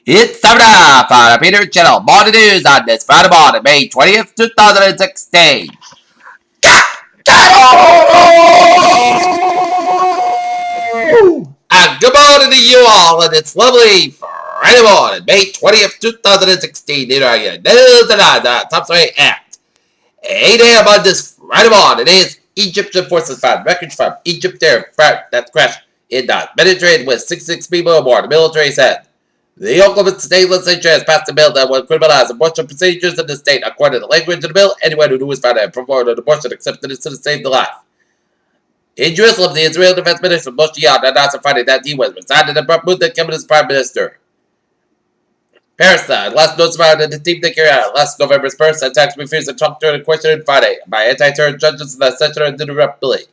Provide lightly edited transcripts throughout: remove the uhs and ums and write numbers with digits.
It's time now for the Peter Channel morning news on this Friday morning, May 20th, 2016. And good morning to you all, and it's lovely Friday morning, May 20th, 2016. Here are your news and the top 3 at 8 a.m. on this Friday morning. It is Egyptian forces found wreckage from Egypt aircraft that crashed in the Mediterranean with 66 people aboard, the military said. The Oklahoma State Legislature has passed a bill that will criminalize abortion procedures in the state. According to the language of the bill, anyone who is found to have performed an abortion except that it's to save the life. In Jerusalem, the Israeli Defense Minister Moshe Yaalon announced on Friday that he was resigning and brought the cabinet prime minister. Palestine, last notes about the team that carried out last November's first attacks refused to talk during a question on Friday by anti-terror judges in the Center of Interruptibility.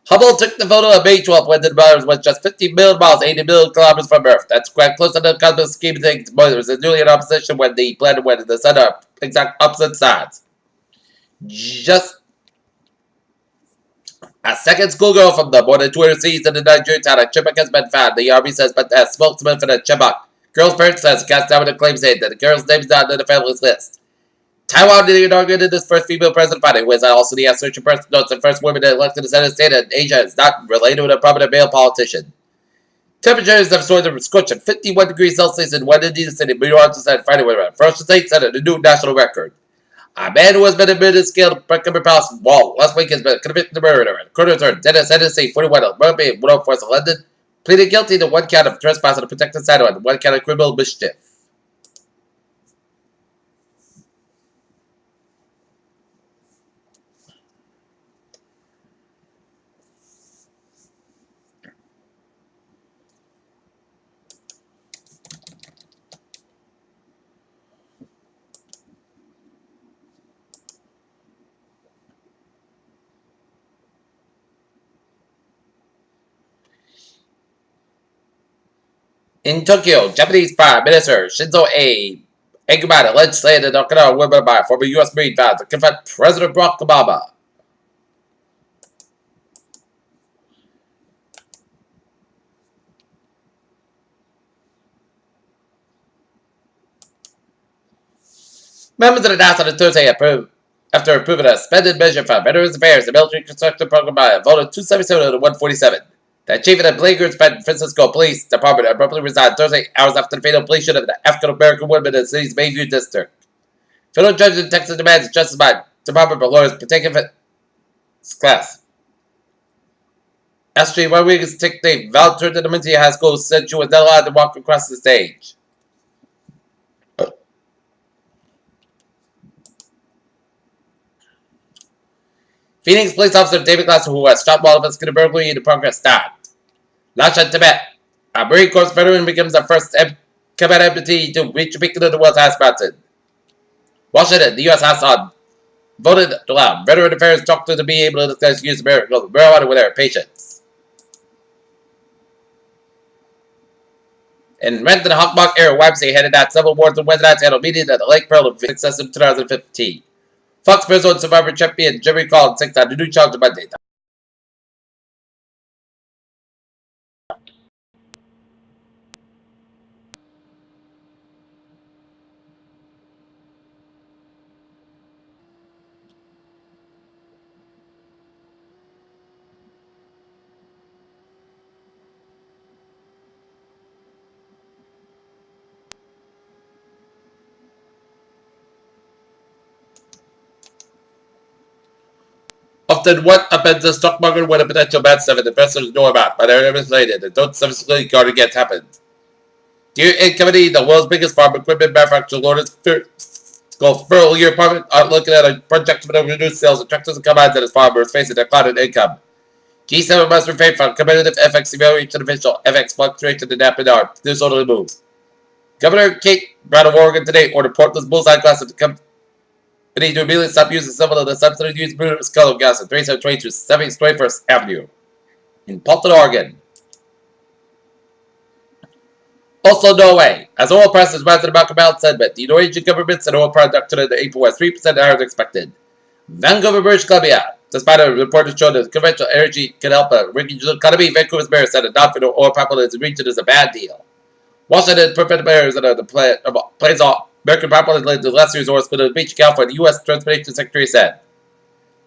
Hubble took the photo on May 12th when the Mars was just 15 million miles, 80 million kilometers from Earth. That's quite close to the cosmic scheme of things. Boy, there was a newly in opposition when the planet went and the sun are exact opposite sides. Just a second schoolgirl from the more than 200 cities in the Nigerian town of Chibok has been found, the army says, but as spokesman for the Chibok girl's parents says cast down with a claim saying that the girl's name is not on the family's list. Taiwan inaugurated its first female president Friday, who is also the assertion person notes the first woman elected to Senate state in Asia is not related with a prominent male politician. Temperatures have soared to scorching 51 degrees Celsius in one Indian city, New York, said Friday, with a first state set a new national record. A man who has been admitted to scale the Montgomery Palace wall last week has been convicted of murder. Coroner's heard Dennis Hennessy, 41, of Murphy and 104 of London, pleaded guilty to one count of trespass on a protected site and one count of criminal mischief. In Tokyo, Japanese Prime Minister Shinzo Abe angered alleged slaying in Okinawa women by former U.S. Marine found to confront President Barack Obama. Members of the House on Thursday after approving a suspended measure for Veterans Affairs, the military construction program by voted 277 to 147. The chief of the Blaker San Francisco Police Department abruptly resigned Thursday, hours after the fatal police shooting of an African-American woman in the city's Bayview district. Federal judge in Texas demands justice by Department for lawyers partaking in class. Astrid Wiggins took the valedictorian at the High School said she was not allowed to walk across the stage. Phoenix police officer David Glasser, who was shot while investigating a burglary in progress, died. Lasha Tibet, a Marine Corps veteran, becomes the first combat amputee to reach a peak of the world's highest mountain. Washington, the U.S. House voted to allow Veteran Affairs doctors to be able to discuss use of marijuana with their patients. In Renton, Hawkmock area, YMCA headed out several wards and Wednesday nights handled meetings at the Lake Pearl of success in 2015. Fox President Survivor champion Jerry called 6 on the new challenge Monday. Often what upends the stock market when a potential bad stuff investors know about, but are related and don't subsequently guard against happens. Dear Ed Company, the world's biggest farm equipment manufacturer, Lord's go full year apartment are looking at a projection of reduced sales of tractors and combines at his farmers facing a decline in income. G7 must refrain from competitive FX evaluation official FX fluctuation and Apidar. This orderly moves. Governor Kate Brown of Oregon today ordered Portland's bullseye glass to come. We need to immediately stop using some of the subsidized used Brutus color gas at 3722 71st Avenue in Portland, Oregon. Also, Norway. As oil prices rise in about compound sentiment, the Norwegian government said oil production in April was 3% higher than expected. Vancouver, British Columbia. Despite a report that showed that conventional energy can help a regional economy, Vancouver's mayor said adopting oil pipeline in the region is a bad deal. Washington prevented bears that the plains off American property led to last resource for the beach California, the U.S. Transportation Secretary said.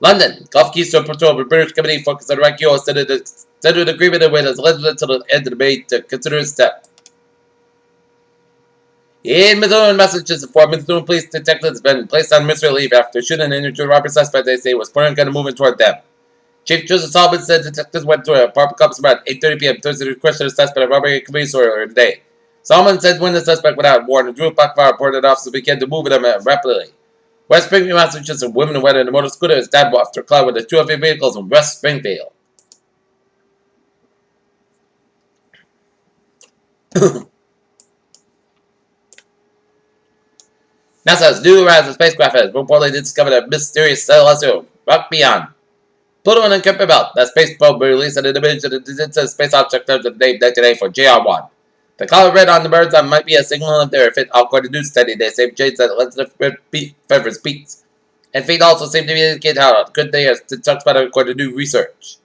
London, Gulf Keystone Patrol, the British Committee focused on Iraqi oil, said an agreement with its legislature until the end of May to consider a step. In Missouri, Massachusetts, 4 Missouri police detectives have been placed on ministerial leave after shooting an injured robbery suspect they say was pointing a gun and moving toward them. Chief Joseph Solomon said detectives went to an apartment complex around 8:30 p.m. Thursday to question the suspect of robbery at convenience store earlier today. Solomon said when the suspect went out, warned and drew a black fire, reported officers began to move them rapidly. West Springfield, Massachusetts, women and weather in a motor scooter is dead after collide with the two of their vehicles in West Springfield. NASA's new Horizon spacecraft has reportedly discovered a mysterious celestial rock beyond Pluto and Kuiper Belt. That space probe released an image of the distant space object under the name today for JR1. The color red on the birds might be a signal of their if it according to news study. They say shades that lets the feathers beats. And feet also seem to indicate how good they are to touch better according to new research.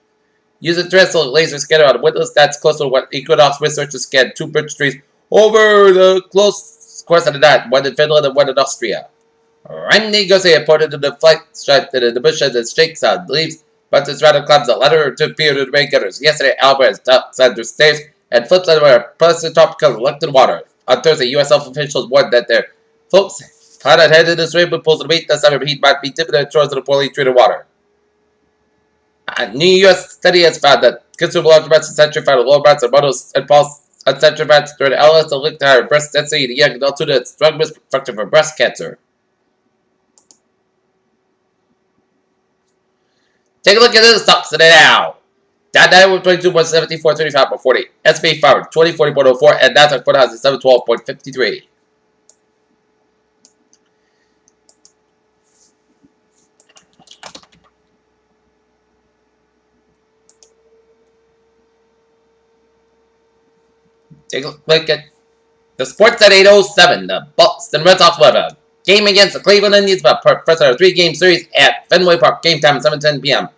Use a terrestrial laser scanner on a witness that's close to what Equinox researchers scanned 2 birch trees over the close course of the night, one in Finland and one in Austria. Randy Garcia reported to the flight stripe that the bush has shakes on leaves, but this rather climbs a ladder or 2 appeared to the rain gutters. Yesterday, Alvarez outside their stairs and flips over a plastic top collected water. On Thursday, U.S. health officials warned that their folks had headed this rainbow pools to meet the summer heat might be tipping their shores of the poorly treated water. A new U.S. study has found that consumable large amounts of saturated fat, low amounts of monos and pulse unsaturated fats during LS are linked to higher breast density in the young adult to its drug misprotective for breast cancer. Take a look at this stocks today now. Dow 22.74, 35.40. S&P 500 2040.04 and Nasdaq 4000 712.53. Take a look at the sports at 8:07. The Boston Red Sox will have a game against the Cleveland Indians, but first of a 3-game series at Fenway Park. Game time 7:10 p.m.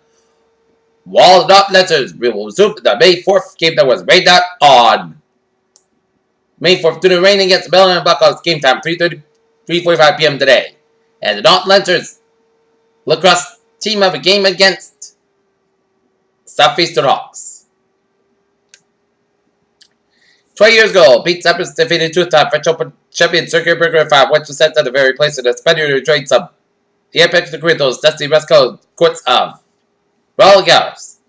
While the dot letters will resume the May 4th game that was rained out on May 4th due to rain against the Bellingham Blackhawks. Game time 3:45 p.m. today. And the dot letters lacrosse team have a game against Southeastern Hawks. 20 years ago, Pete Sampras defeated two-time French Open champion Sergei Berger in 5, which was set to the very place in the Spaniard who trained some. The Apex of those dusty West Coast courts of Roland Garros.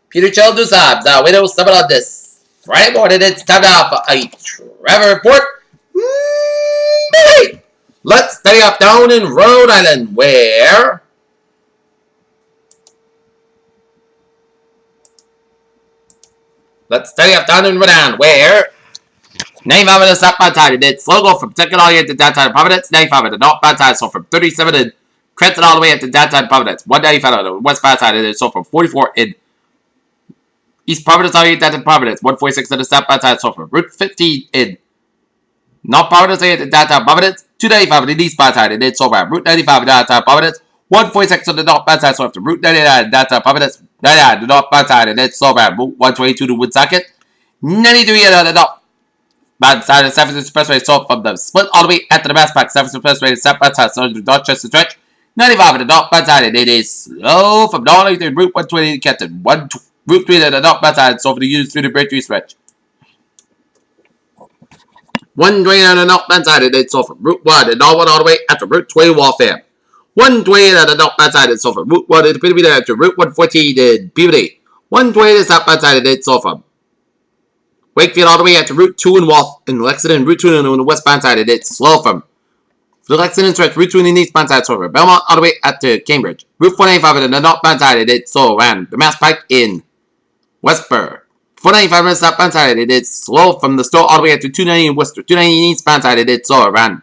Peter Childusab, the winner will summon on this Friday morning. It's time now for a Trevor Report. Let's stay up down in Rhode Island, where Let's stay up down in Rhode Island, where 95 minutes up by time. It's Slogo from second all the way to downtown Providence. 95 at the north by time, so from 37 in Crescent all the way up to downtown Providence. 195 on the west by time, and it's so from 44 in East Providence all the way downtown Providence. 146 on the south by time, so from Route 15 in North Providence all the way to downtown Providence. 295 in the east by time, and it's over Route 95 in downtown Providence. 146 on the north by time, so after Route 99 in downtown Providence. 99 the north by time, and it's over Route 122 to Woonsocket. 93 on the north by side of San Francisco Expressway, so from the split all the way after the Mass Park, San Francisco Expressway, south by side, so the Dorchester stretch. 95 in the north by side, and it is slow from North to Route 120 to Kenton. Route 3 to the north by side, so for the use through the Bridge 3 stretch. 120 on the north by side, and it's so from Route 1 and Norwood all the way after Route 20 Waltham. 120 on the north by side, and so from Route 1 in Peabody after Route 114 in Peabody. 120 on the south by side, and it's so from Wakefield all the way after Route 2 in Lexington, Route 2 on the westbound side, and it's slow from the Lexington stretch, Route 2 in the eastbound side, so from Belmont all the way up to Cambridge. Route 495 on the northbound side, and it's so around the Mass Pike in Westboro. 495 on the southbound side, and it's slow from the store all the way up to 290 in Worcester. 290 in the eastbound side, and it's so around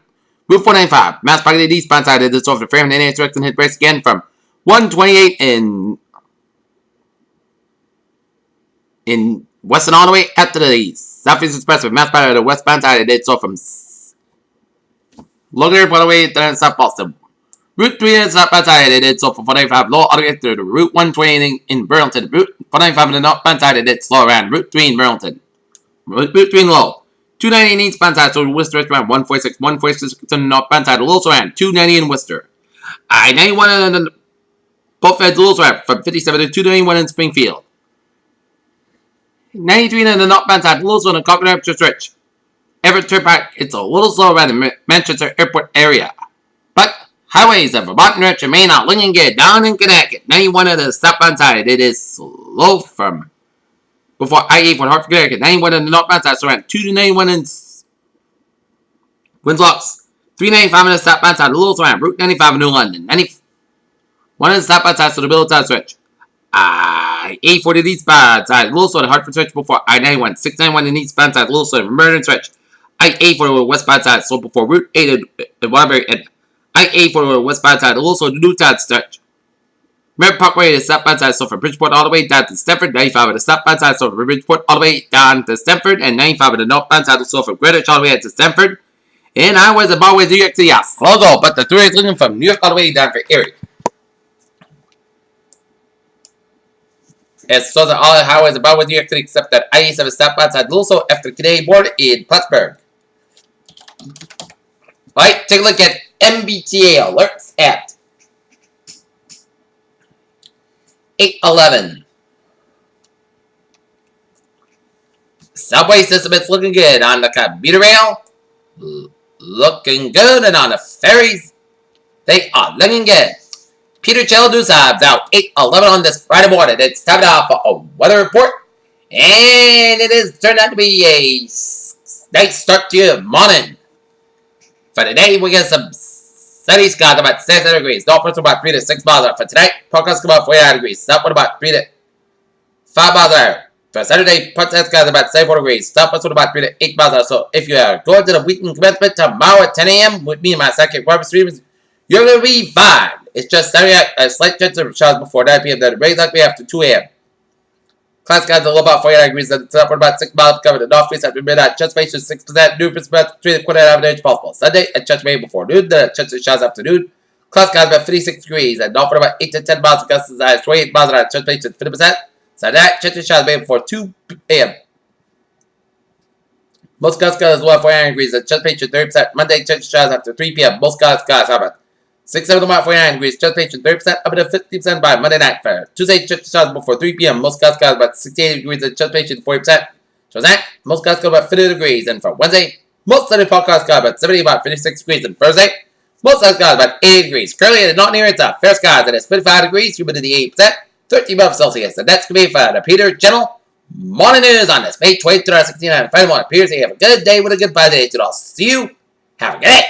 Route 495, Mass Pike in the eastbound side, and it's so from Fairhaven and direct and hit brakes again from 128 in Western all the way up to the Southeast Expressway, Mass Pike on the westbound side, and it's so from Logan Airport all the way to South Boston. Route 3 is southbound side, and it's so from 495 low all the way to the Route 120 in Burlington. Route 495 on the northbound side, and it's slow around Route 3 in Burlington. Between low. 290 in East Banside, so Worcester around 146, 146 in North Banside, also around 290 in Worcester. I-91 in both ends, also around from 57 to 291 in Springfield. 93 in the North Banside, also in the Coconut Stretch. Everett Turnpike, it's a little slow around the Manchester Airport area. But highways of Vermont and Rich remain out looking good down in Connecticut. 91 of the southbound side, it is slow from before I-8 for Hartford, Connecticut. 91 in the northbound side, so around 2 to 91 in Winslocks. 395 in the southbound side, a little around Route 95 in New London. 91 in the southbound side, so the Middletown stretch. I-8 for the eastbound side, a little slow the Hartford stretch before I-91. 691 in the eastbound side, a little slow the Meriden stretch. I-8 for the westbound side, so before Route 8 in Waterbury. And I-8 for the westbound side, a little slow the Newtown stretch. Merritt Parkway to the southbound side, so from Bridgeport all the way down to Stamford. 95 on the southbound side, so from Bridgeport all the way down to Stamford. And 95 on the northbound side, so from Greenwich all the way to Stamford. And highways and byways, New York City, yeah, slow go, but the through is looking from New York all the way down for Erie. It's so that all the highways and byways, New York City, except that I-87 southbound side, also after Canadian border in Plattsburgh. Alright, take a look at MBTA alerts at 8:11. Subway system is looking good on the commuter rail. Looking good, and on the ferries, they are looking good. Peter Chell News Hubs out 8:11 on this Friday morning. It's time now for a weather report, and it is turned out to be a nice start to your morning. For today, we get some sunny skies about 6 degrees. Northwest about 3 to 6 miles an hour. For tonight, forecast about 49 degrees. Southwest about 3 to 5 miles an hour. For Saturday, part-time skies about 74 degrees. Southwest about 3 to 8 miles an hour. So if you are going to the weekend commencement tomorrow at 10 a.m. with me and my second Robert streamers, you're going to be fine. It's just a slight chance of showers before 9 p.m. Then it rains likely after 2 a.m. Cloud skies are low about 49 degrees. Then it's up about 6 miles covered. The northeast after midnight. Chance ratio 6%. New percent 3 to 49 inch possible. Sunday at chance rain before noon. Then chance of showers afternoon. Cloud skies about 56 degrees. And north about 8 to 10 miles. Gusts as high as 28 miles an hour. Chance ratio 50%. Sunday night chance of showers made before 2 a.m. Most cloud skies low at 49 degrees. And chance ratio 30%. Monday chance of showers after 3 p.m. Most cloud skies how about 6-7 about 49 degrees, chance ratio 30%, up to 50% by Monday night fair. Tuesday, chance showers before 3 p.m. Most clouds about 68 degrees and chance ratio 40%. So that, most clouds about 50 degrees. And for Wednesday, most sunny forecast skies about 70 about 56 degrees. And Thursday, most sunny skies about 80 degrees. Currently, it is not near its fair skies, and it's 55 degrees, humidity 8%, 13 above Celsius. And that's going to be for the Peter Channel Morning News on this May 20th, 2016. And finally, Peter, say you have a good day with a good bye day. I'll see you. Have a good day.